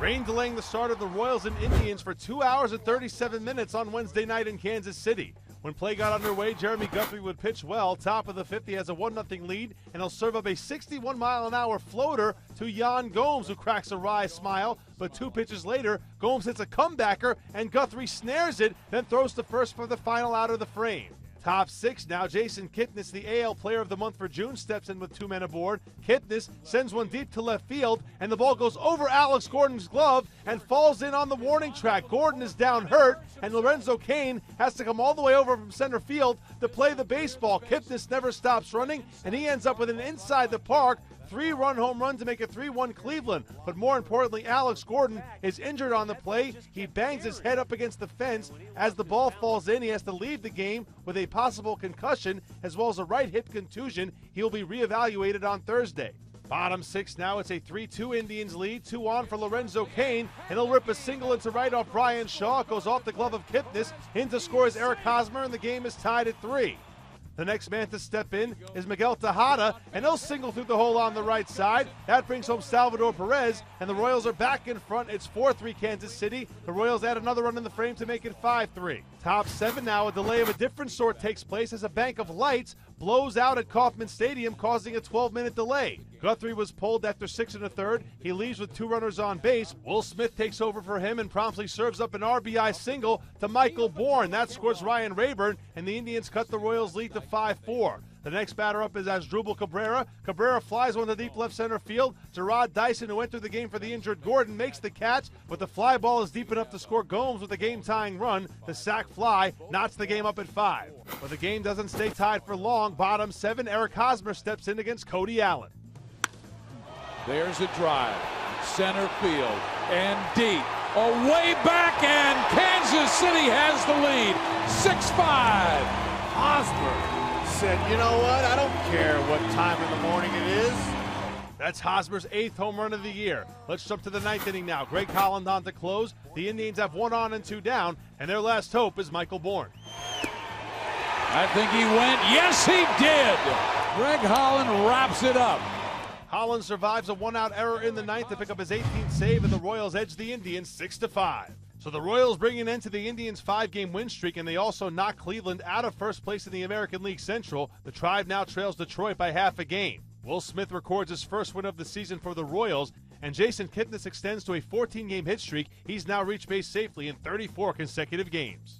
Rain delaying the start of the Royals and Indians for 2 hours and 37 minutes on Wednesday night in Kansas City. When play got underway, Jeremy Guthrie would pitch well. Top of the fifth, he has a 1-0 lead, and he'll serve up a 61-mile-an-hour floater to Yan Gomes, who cracks a wry smile. But 2 pitches later, Gomes hits a comebacker, and Guthrie snares it, then throws to first for the final out of the frame. Top 6 now, Jason Kipnis, the AL Player of the Month for June, steps in with 2 men aboard. Kipnis sends one deep to left field, and the ball goes over Alex Gordon's glove and falls in on the warning track. Gordon is down hurt, and Lorenzo Cain has to come all the way over from center field to play the baseball. Kipnis never stops running, and he ends up with an inside the park 3-run home run to make it 3-1 Cleveland. But more importantly, Alex Gordon is injured on the play. He bangs his head up against the fence. As the ball falls in, he has to leave the game with a possible concussion as well as a right hip contusion. He'll be reevaluated on Thursday. Bottom 6 now, it's a 3-2 Indians lead. 2 on for Lorenzo Cain, and he'll rip a single into right off Brian Shaw. It goes off the glove of Kipnis. In to score is Eric Hosmer, and the game is tied at 3. The next man to step in is Miguel Tejada, and he'll single through the hole on the right side. That brings home Salvador Perez, and the Royals are back in front. It's 4-3 Kansas City. The Royals add another run in the frame to make it 5-3. Top 7 now, a delay of a different sort takes place as a bank of lights blows out at Kauffman Stadium, causing a 12-minute delay. Guthrie was pulled after 6 1/3. He leaves with 2 runners on base. Will Smith takes over for him and promptly serves up an RBI single to Michael Bourne. That scores Ryan Rayburn, and the Indians cut the Royals' lead to 5-4. The next batter up is Asdrubal Cabrera. Cabrera flies one to deep left center field. Gerard Dyson, who entered the game for the injured Gordon, makes the catch, but the fly ball is deep enough to score Gomes with a game-tying run. The sac fly knots the game up at 5. But the game doesn't stay tied for long. Bottom 7, Eric Hosmer steps in against Cody Allen. There's a drive, center field, and deep. Way back, and Kansas City has the lead, 6-5. Hosmer said, you know what, I don't care what time in the morning it is. That's Hosmer's 8th home run of the year. Let's jump to the 9th inning now. Greg Holland on to close. The Indians have 1 on and 2 down, and their last hope is Michael Bourne. I think he went. Yes, he did. Greg Holland wraps it up. Holland survives a 1-out error in the 9th to pick up his 18th save, and the Royals edge the Indians 6-5. So the Royals bring an end to the Indians' 5-game win streak, and they also knock Cleveland out of first place in the American League Central. The Tribe now trails Detroit by half a game. Will Smith records his first win of the season for the Royals, and Jason Kipnis extends to a 14-game hit streak. He's now reached base safely in 34 consecutive games.